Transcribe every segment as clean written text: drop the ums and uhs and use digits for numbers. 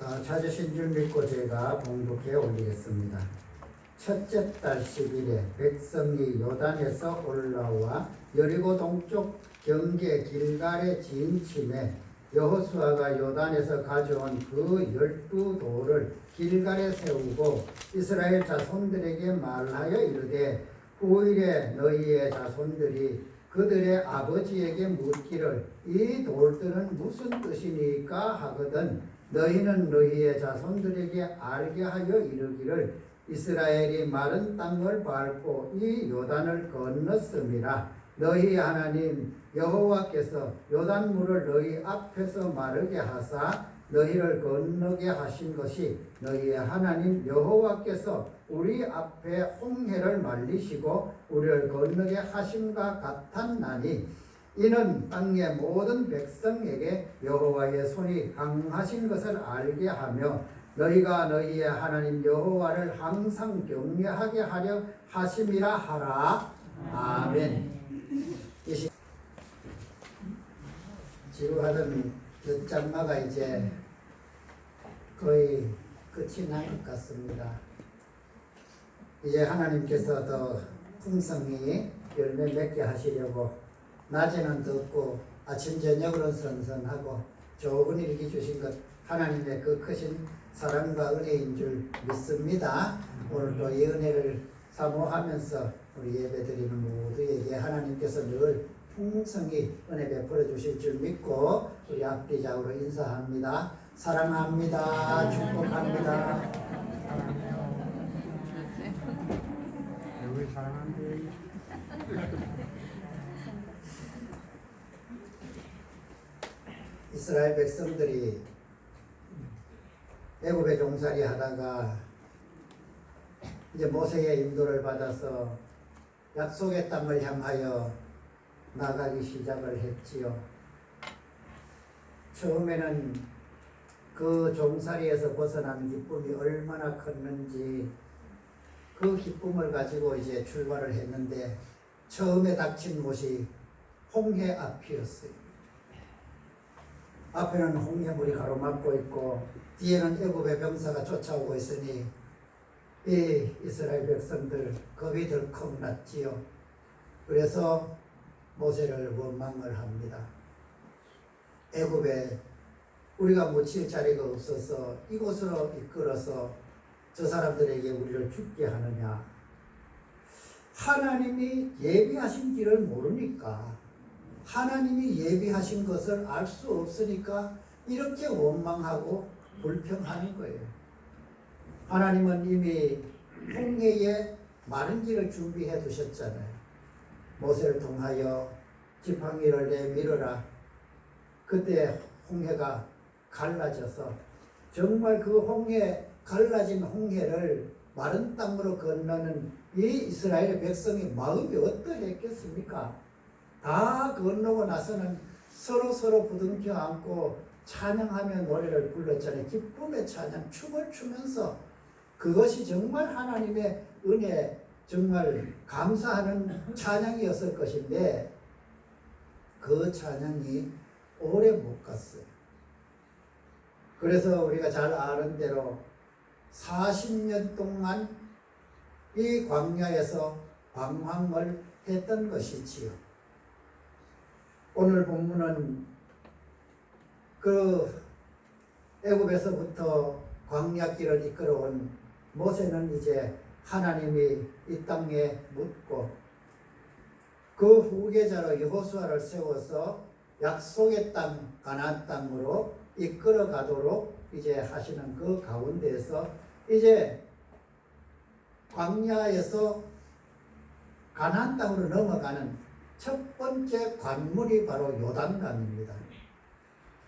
찾으신 줄 믿고 제가 봉독해 올리겠습니다. 첫째 달 10일에 백성이 요단에서 올라와 여리고 동쪽 경계 길갈에 진침해 여호수아가 요단에서 가져온 그 12돌을 길갈에 세우고 이스라엘 자손들에게 말하여 이르되 후일에 너희의 자손들이 그들의 아버지에게 묻기를 이 돌들은 무슨 뜻이니까 하거든 너희는 너희의 자손들에게 알게 하여 이르기를 이스라엘이 마른 땅을 밟고 이 요단을 건넜음이라. 너희 하나님 여호와께서 요단물을 너희 앞에서 마르게 하사 너희를 건너게 하신 것이 너희의 하나님 여호와께서 우리 앞에 홍해를 말리시고 우리를 건너게 하심과 같았나니 이는 땅의 모든 백성에게 여호와의 손이 강하신 것을 알게 하며 너희가 너희의 하나님 여호와를 항상 경외하게 하려 하심이라 하라. 아멘. 지루하던 엿장마가 이제 거의 끝이 난 것 같습니다. 이제 하나님께서 더 풍성히 열매 맺게 하시려고 낮에는 덥고 아침 저녁으로는 선선하고 좋은 일기 주신 것 하나님의 그 크신 사랑과 은혜인 줄 믿습니다. 오늘도 이 은혜를 사모하면서 우리 예배드리는 모두에게 하나님께서 늘 풍성히 은혜 베풀어 주실 줄 믿고 우리 앞뒤자으로 인사합니다. 사랑합니다. 축복합니다. 우리 사랑합니다. 이스라엘 백성들이 애굽에 종살이 하다가 이제 모세의 인도를 받아서 약속의 땅을 향하여 나가기 시작을 했지요. 처음에는 그 종살이에서 벗어난 기쁨이 얼마나 컸는지 그 기쁨을 가지고 이제 출발을 했는데 처음에 닥친 곳이 홍해 앞이었어요. 앞에는 홍해물이 가로막고 있고 뒤에는 애굽의 병사가 쫓아오고 있으니 이 이스라엘 백성들 겁이 덜컥 났지요. 그래서 모세를 원망을 합니다. 애굽에 우리가 묻힐 자리가 없어서 이곳으로 이끌어서 저 사람들에게 우리를 죽게 하느냐. 하나님이 예비하신 길을 모르니까 하나님이 예비하신 것을 알 수 없으니까 이렇게 원망하고 불평하는 거예요. 하나님은 이미 홍해에 마른 길을 준비해 두셨잖아요. 모세를 통하여 지팡이를 내밀어라. 그때 홍해가 갈라져서 정말 그 갈라진 홍해를 마른 땅으로 건너는 이 이스라엘 백성의 마음이 어떠했겠습니까? 다 건너고 나서는 서로 부둥켜 안고 찬양하며 노래를 불렀잖아요. 기쁨의 찬양, 춤을 추면서 그것이 정말 하나님의 은혜, 정말 감사하는 찬양이었을 것인데 그 찬양이 오래 못 갔어요. 그래서 우리가 잘 아는 대로 40년 동안 이 광야에서 방황을 했던 것이지요. 오늘 본문은 그 애굽에서부터 광야길을 이끌어온 모세는 이제 하나님이 이 땅에 묻고 그 후계자로 여호수아를 세워서 약속의 땅 가나안 땅으로 이끌어 가도록 이제 하시는 그 가운데에서 이제 광야에서 가나안 땅으로 넘어가는 첫 번째 관문이 바로 요단강입니다.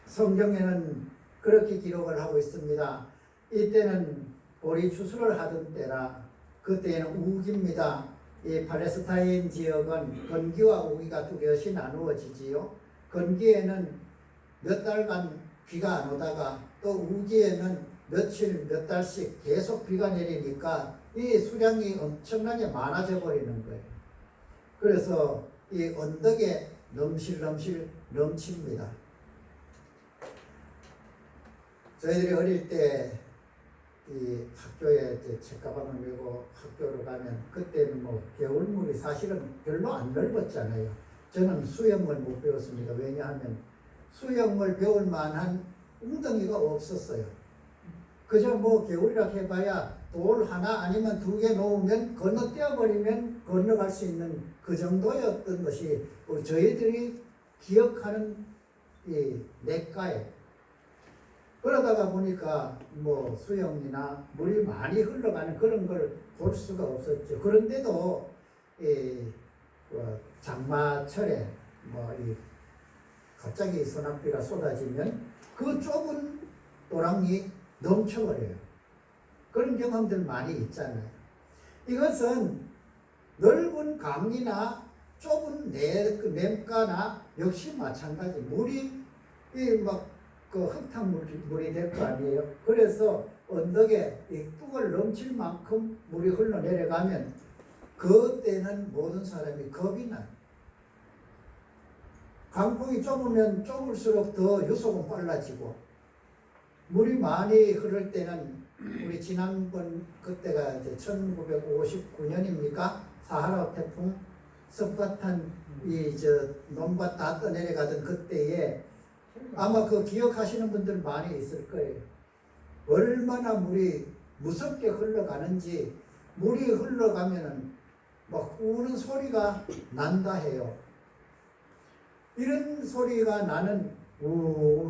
성경에는 그렇게 기록을 하고 있습니다. 이때는 보리 추수를 하던 때라 그때는 우기입니다. 이 팔레스타인 지역은 건기와 우기가 뚜렷이 나누어지지요. 건기에는 몇 달간 비가 안 오다가 또 우기에는 며칠 몇 달씩 계속 비가 내리니까 이 수량이 엄청나게 많아져 버리는 거예요. 그래서 이 언덕에 넘실넘실 넘칩니다. 저희들이 어릴 때 이 학교에 이제 책가방을 메고 학교로 가면 그때는 뭐 겨울물이 사실은 별로 안 넓었잖아요. 저는 수영을 못 배웠습니다. 왜냐하면 수영을 배울 만한 웅덩이가 없었어요. 그저 뭐 겨울이라 해봐야 돌 하나 아니면 2개 놓으면 건너뛰어 버리면 건너갈 수 있는 그 정도였던 것이 저희들이 기억하는 이 냇가에, 그러다가 보니까 뭐 수영이나 물이 많이 흘러가는 그런 걸 볼 수가 없었죠. 그런데도 장마철에 갑자기 소낙비가 쏟아지면 그 좁은 또랑이 넘쳐버려요. 그런 경험들 많이 있잖아요. 이것은 넓은 강이나 좁은 냇가나 역시 마찬가지. 물이 그 흙탕물이 될 거 아니에요. 그래서 언덕에 이 뚝을 넘칠 만큼 물이 흘러내려가면 그때는 모든 사람이 겁이 나요. 강풍이 좁으면 좁을수록 더 유속은 빨라지고, 물이 많이 흐를 때는 우리 지난번 그때가 이제 1959년입니까? 사하라 태풍 섭밭한 논밭 다 떠내려가던 그때에 아마 그 기억하시는 분들 많이 있을 거예요. 얼마나 물이 무섭게 흘러가는지, 물이 흘러가면은 막 우는 소리가 난다 해요. 이런 소리가 나는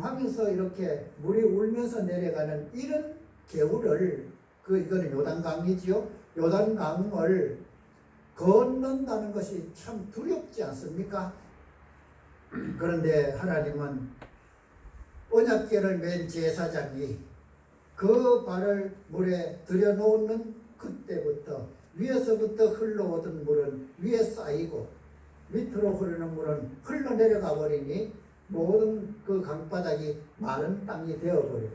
하면서 이렇게 물이 울면서 내려가는 이런 겨울을, 이거는 요단강이지요. 요단강을 건넌다는 것이 참 두렵지 않습니까? 그런데 하나님은 언약궤를 맨 제사장이 그 발을 물에 들여놓는 그때부터 위에서부터 흘러오던 물은 위에 쌓이고 밑으로 흐르는 물은 흘러내려가 버리니 모든 그 강바닥이 마른 땅이 되어버려요.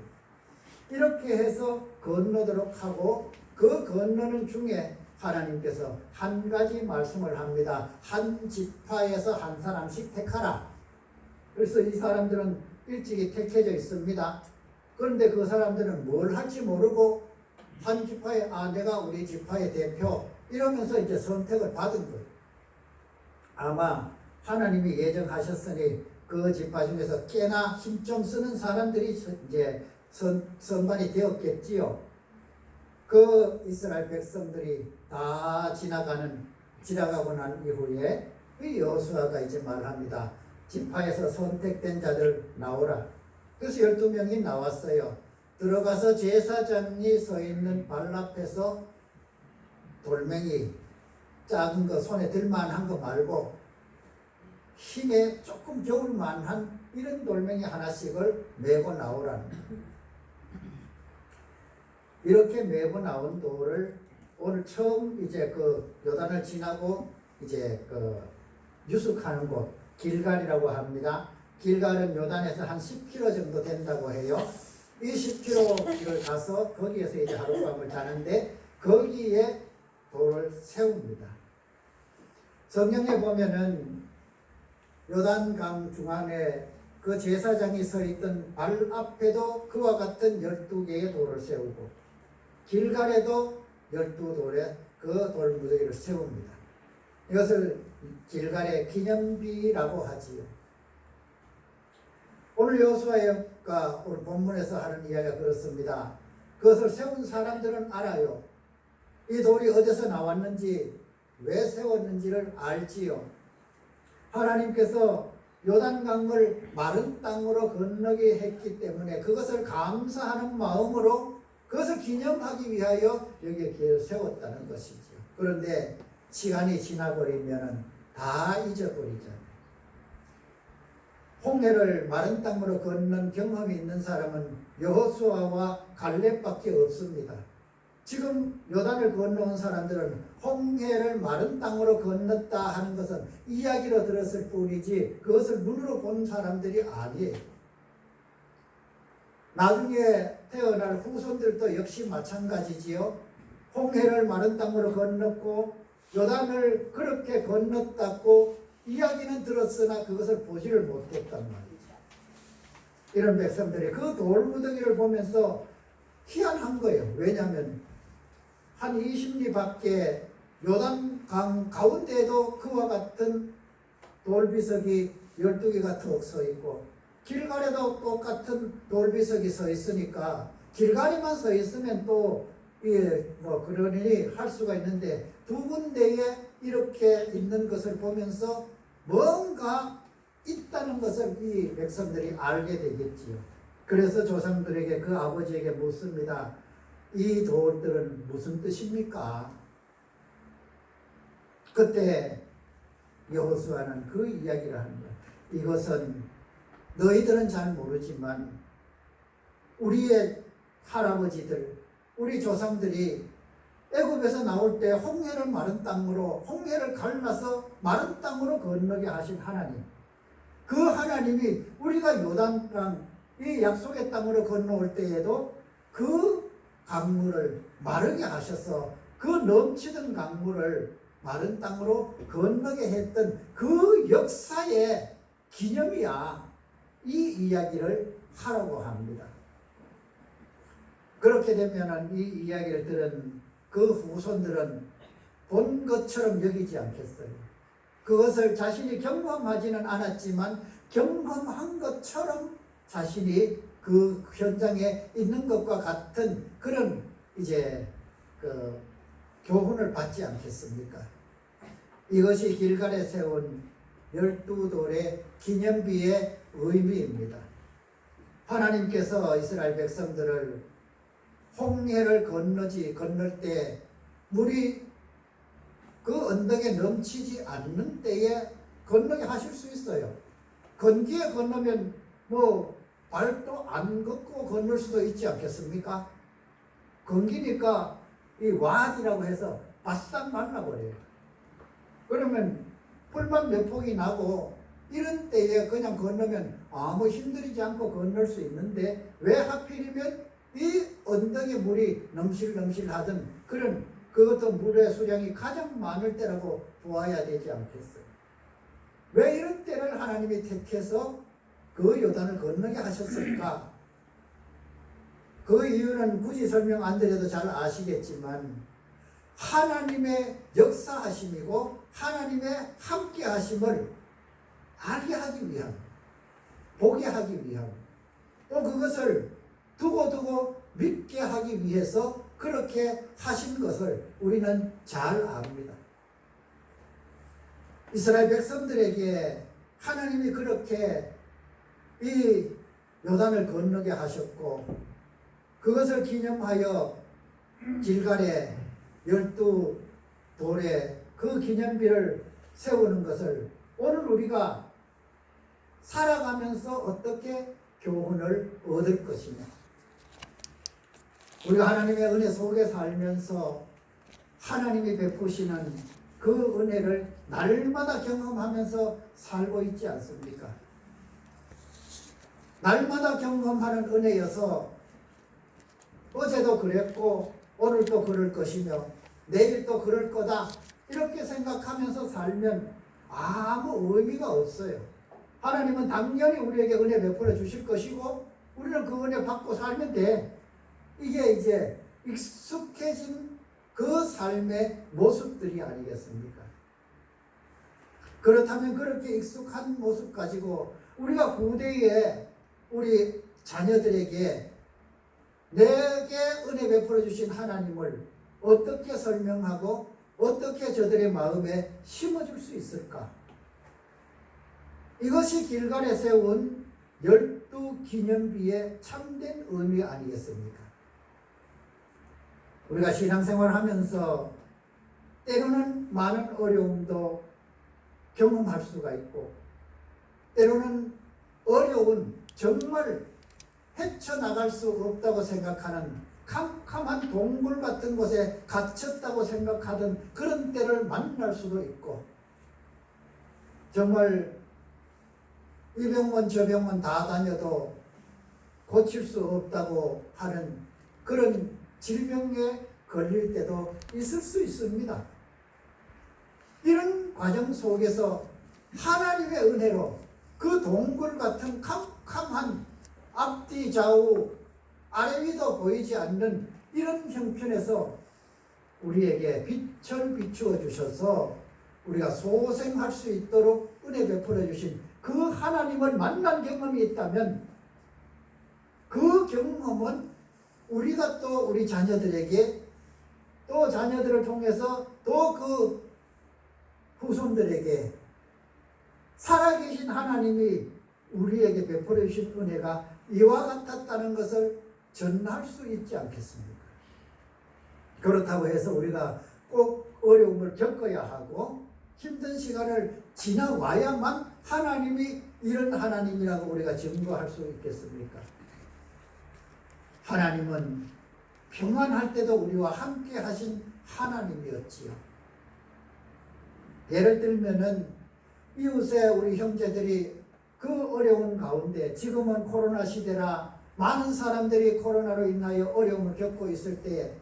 이렇게 해서 건너도록 하고, 그 건너는 중에 하나님께서 한 가지 말씀을 합니다. 한 지파에서 한 사람씩 택하라. 그래서 이 사람들은 일찍이 택해져 있습니다. 그런데 그 사람들은 뭘 할지 모르고 한 지파에 내가 우리 지파의 대표 이러면서 이제 선택을 받은 거예요. 아마 하나님이 예정하셨으니 그 지파 중에서 꽤나 힘 좀 쓰는 사람들이 이제 선반이 되었겠지요. 그 이스라엘 백성들이 다 지나가고 난 이후에 이 여호수아가 이제 말합니다. 지파에서 선택된 자들 나오라. 그래서 12명이 나왔어요. 들어가서 제사장이 서 있는 발 앞에서 돌멩이 작은 거 손에 들만한 거 말고 힘에 조금 겨울 만한 이런 돌멩이 하나씩을 메고 나오라는. 이렇게 메고 나온 돌을 오늘 처음 이제 그 요단을 지나고 이제 그 유숙하는 곳 길갈이라고 합니다. 길갈은 요단에서 한 10km 정도 된다고 해요. 이 10km를 가서 거기에서 이제 하룻밤을 자는데 거기에 돌을 세웁니다. 성경에 보면은 요단강 중앙에 그 제사장이 서 있던 발 앞에도 그와 같은 12개의 돌을 세우고 길갈에도 12돌의 그 돌무더기를 세웁니다. 이것을 길갈의 기념비라고 하지요. 오늘 여호수아가 오늘 본문에서 하는 이야기가 그렇습니다. 그것을 세운 사람들은 알아요. 이 돌이 어디서 나왔는지 왜 세웠는지를 알지요. 하나님께서 요단강을 마른 땅으로 건너게 했기 때문에 그것을 감사하는 마음으로 그것을 기념하기 위하여 여기에 길을 세웠다는 것이죠. 그런데 시간이 지나버리면 다 잊어버리잖아요. 홍해를 마른 땅으로 건넌 경험이 있는 사람은 여호수아와 갈렙밖에 없습니다. 지금 요단을 건너온 사람들은 홍해를 마른 땅으로 건넜다 하는 것은 이야기로 들었을 뿐이지 그것을 눈으로 본 사람들이 아니에요. 나중에 태어날 후손들도 역시 마찬가지지요. 홍해를 마른 땅으로 건넜고 요단을 그렇게 건넜다고 이야기는 들었으나 그것을 보지를 못했단 말이죠. 이런 백성들이 그 돌무더기를 보면서 희한한 거예요. 왜냐하면 한 20리 밖에 요단강 가운데에도 그와 같은 돌비석이 12개가 턱 서 있고 길갈에도 똑같은 돌비석이 서 있으니까 길갈에만 서 있으면 또 뭐 그러니 할 수가 있는데 두 군데에 이렇게 있는 것을 보면서 뭔가 있다는 것을 이 백성들이 알게 되겠지요. 그래서 조상들에게 그 아버지에게 묻습니다. 이 돌들은 무슨 뜻입니까? 그때 여호수아는 그 이야기를 하는 거예요. 이것은 너희들은 잘 모르지만 우리의 할아버지들, 우리 조상들이 애굽에서 나올 때 홍해를 마른 땅으로 홍해를 갈라서 마른 땅으로 건너게 하신 하나님. 그 하나님이 우리가 요단강 이 약속의 땅으로 건너올 때에도 그 강물을 마르게 하셔서 그 넘치던 강물을 마른 땅으로 건너게 했던 그 역사의 기념이야. 이 이야기를 하라고 합니다. 그렇게 되면 이 이야기를 들은 그 후손들은 본 것처럼 여기지 않겠어요. 그것을 자신이 경험하지는 않았지만 경험한 것처럼 자신이 그 현장에 있는 것과 같은 그런 이제 그 교훈을 받지 않겠습니까? 이것이 길갈에 세운 12돌의 기념비의 의미입니다. 하나님께서 이스라엘 백성들을 홍해를 건널 때 물이 그 언덕에 넘치지 않는 때에 건너게 하실 수 있어요. 건기에 건너면 뭐 발도 안 걷고 건널 수도 있지 않겠습니까? 건기니까 이 왓이라고 해서 바싹 말라버려요. 그러면 풀만 몇 폭이 나고 이런 때에 그냥 건너면 아무 힘들이지 않고 건널 수 있는데 왜 하필이면 이 언덕에 물이 넘실넘실 하던 그런 그것도 물의 수량이 가장 많을 때라고 보아야 되지 않겠어요? 왜 이런 때를 하나님이 택해서 그 요단을 건너게 하셨을까? 그 이유는 굳이 설명 안 드려도 잘 아시겠지만 하나님의 역사하심이고 하나님의 함께하심을 알게 하기 위함, 보게 하기 위함, 또 그것을 두고 믿게 하기 위해서 그렇게 하신 것을 우리는 잘 압니다. 이스라엘 백성들에게 하나님이 그렇게 이 요단을 건너게 하셨고 그것을 기념하여 길갈에 12돌의 그 기념비를 세우는 것을 오늘 우리가 살아가면서 어떻게 교훈을 얻을 것이냐. 우리가 하나님의 은혜 속에 살면서 하나님이 베푸시는 그 은혜를 날마다 경험하면서 살고 있지 않습니까? 날마다 경험하는 은혜여서 어제도 그랬고 오늘도 그럴 것이며 내일도 그럴 거다 이렇게 생각하면서 살면 아무 의미가 없어요. 하나님은 당연히 우리에게 은혜 베풀어 주실 것이고 우리는 그 은혜 받고 살면 돼. 이게 이제 익숙해진 그 삶의 모습들이 아니겠습니까? 그렇다면 그렇게 익숙한 모습 가지고 우리가 후대에 우리 자녀들에게 내게 은혜 베풀어 주신 하나님을 어떻게 설명하고 어떻게 저들의 마음에 심어줄 수 있을까? 이것이 길갈에 세운 12기념비의 참된 의미 아니겠습니까? 우리가 신앙생활 하면서 때로는 많은 어려움도 경험할 수가 있고 때로는 어려운 정말 헤쳐나갈 수 없다고 생각하는 캄캄한 동굴 같은 곳에 갇혔다고 생각하던 그런 때를 만날 수도 있고 정말 이 병원 저 병원 다 다녀도 고칠 수 없다고 하는 그런 질병에 걸릴 때도 있을 수 있습니다. 이런 과정 속에서 하나님의 은혜로 그 동굴 같은 캄캄한 앞뒤 좌우 아래 위도 보이지 않는 이런 형편에서 우리에게 빛을 비추어 주셔서 우리가 소생할 수 있도록 은혜 베풀어 주신 그 하나님을 만난 경험이 있다면 그 경험은 우리가 또 우리 자녀들에게 또 자녀들을 통해서 또 그 후손들에게 살아계신 하나님이 우리에게 베풀어 주신 은혜가 이와 같았다는 것을 전할 수 있지 않겠습니까? 그렇다고 해서 우리가 꼭 어려움을 겪어야 하고 힘든 시간을 지나와야만 하나님이 이런 하나님이라고 우리가 증거할 수 있겠습니까? 하나님은 평안할 때도 우리와 함께 하신 하나님이었지요. 예를 들면은 이웃에 우리 형제들이 그 어려운 가운데 지금은 코로나 시대라 많은 사람들이 코로나로 인하여 어려움을 겪고 있을 때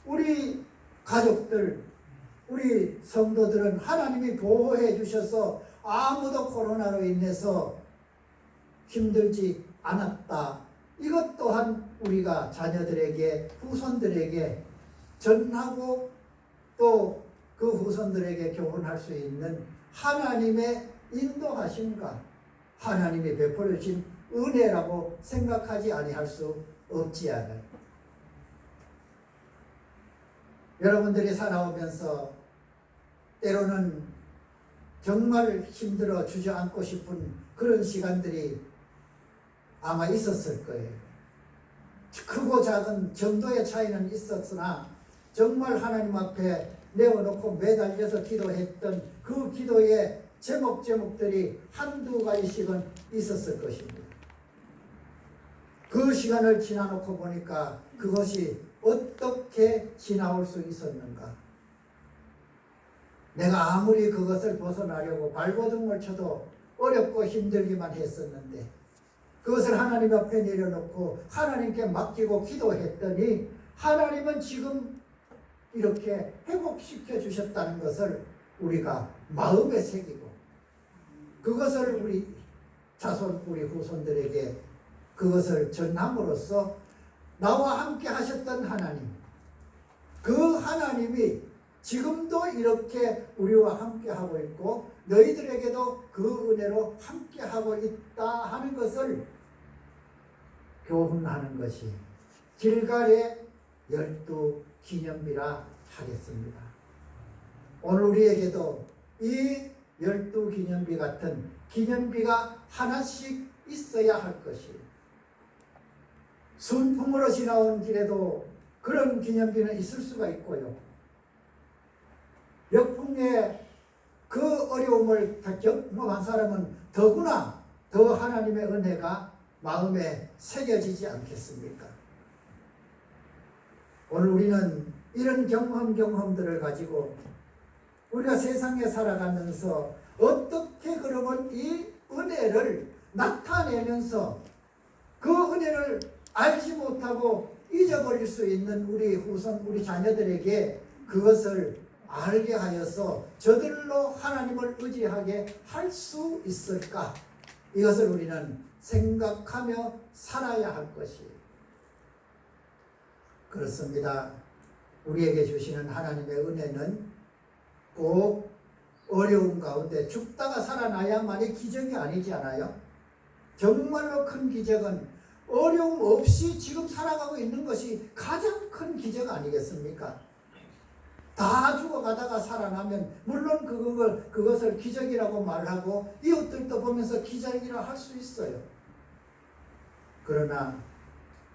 우리 가족들, 우리 성도들은 하나님이 보호해 주셔서 아무도 코로나로 인해서 힘들지 않았다. 이것 또한 우리가 자녀들에게, 후손들에게 전하고 또 그 후손들에게 교훈할 수 있는 하나님의 인도하심과 하나님이 베풀어 주신 은혜라고 생각하지 아니할 수 없지 않아요. 여러분들이 살아오면서 때로는 정말 힘들어 주저앉고 싶은 그런 시간들이 아마 있었을 거예요. 크고 작은 정도의 차이는 있었으나 정말 하나님 앞에 내어놓고 매달려서 기도했던 그 기도의 제목들이 한두 가지씩은 있었을 것입니다. 그 시간을 지나놓고 보니까 그것이 어떻게 지나올 수 있었는가? 내가 아무리 그것을 벗어나려고 발버둥을 쳐도 어렵고 힘들기만 했었는데 그것을 하나님 앞에 내려놓고 하나님께 맡기고 기도했더니 하나님은 지금 이렇게 회복시켜 주셨다는 것을 우리가 마음에 새기고 그것을 우리 자손, 우리 후손들에게 그것을 전함으로써 나와 함께 하셨던 하나님, 그 하나님이 지금도 이렇게 우리와 함께 하고 있고 너희들에게도 그 은혜로 함께 하고 있다 하는 것을 교훈하는 것이 길갈의 12 기념비라 하겠습니다. 오늘 우리에게도 이 12 기념비 같은 기념비가 하나씩 있어야 할 것이에요. 순풍으로 지나온 길에도 그런 기념비는 있을 수가 있고요. 역풍의 그 어려움을 경험한 사람은 더구나 더 하나님의 은혜가 마음에 새겨지지 않겠습니까? 오늘 우리는 이런 경험들을 가지고 우리가 세상에 살아가면서 어떻게 그러면 이 은혜를 나타내면서 그 은혜를 알지 못하고 잊어버릴 수 있는 우리 후손, 우리 자녀들에게 그것을 알게 하여서 저들로 하나님을 의지하게 할 수 있을까? 이것을 우리는 생각하며 살아야 할 것이에요. 그렇습니다. 우리에게 주시는 하나님의 은혜는 꼭 어려운 가운데 죽다가 살아나야만이 기적이 아니지 않아요? 정말로 큰 기적은 어려움 없이 지금 살아가고 있는 것이 가장 큰 기적 아니겠습니까? 다 죽어가다가 살아나면 물론 그것을 기적이라고 말하고 이웃들도 보면서 기적이라 할 수 있어요. 그러나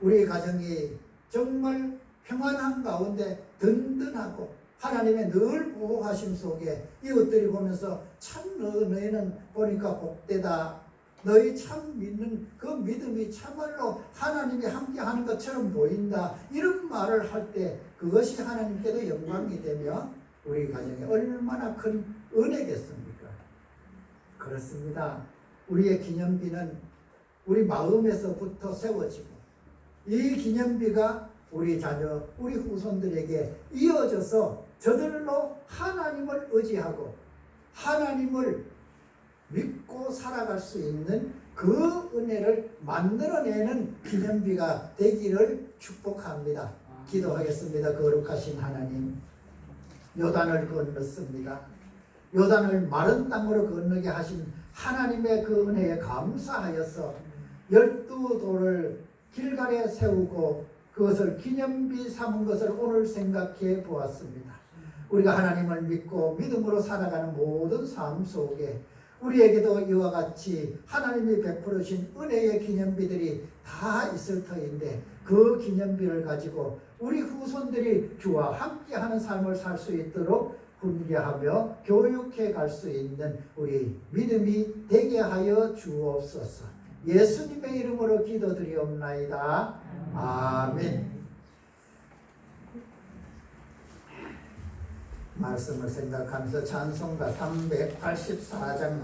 우리 가정이 정말 평안한 가운데 든든하고 하나님의 늘 보호하심 속에 이웃들이 보면서 참 너희는 보니까 복되다. 너희 참 믿는 그 믿음이 참말로 하나님이 함께하는 것처럼 보인다. 이런 말을 할 때 그것이 하나님께도 영광이 되며 우리 가정에 얼마나 큰 은혜겠습니까? 그렇습니다. 우리의 기념비는 우리 마음에서부터 세워지고 이 기념비가 우리 자녀, 우리 후손들에게 이어져서 저들로 하나님을 의지하고 하나님을 믿고 살아갈 수 있는 그 은혜를 만들어내는 기념비가 되기를 축복합니다. 기도하겠습니다. 거룩하신 하나님, 요단을 건넜습니다. 요단을 마른 땅으로 건너게 하신 하나님의 그 은혜에 감사하여서 12돌을 길갈에 세우고 그것을 기념비 삼은 것을 오늘 생각해 보았습니다. 우리가 하나님을 믿고 믿음으로 살아가는 모든 삶 속에 우리에게도 이와 같이 하나님이 베풀어 주신 은혜의 기념비들이 다 있을 터인데 그 기념비를 가지고 우리 후손들이 주와 함께하는 삶을 살 수 있도록 훈계하며 교육해 갈 수 있는 우리 믿음이 되게 하여 주옵소서. 예수님의 이름으로 기도드리옵나이다. 아멘. 말씀을 생각하면서 찬송가 384장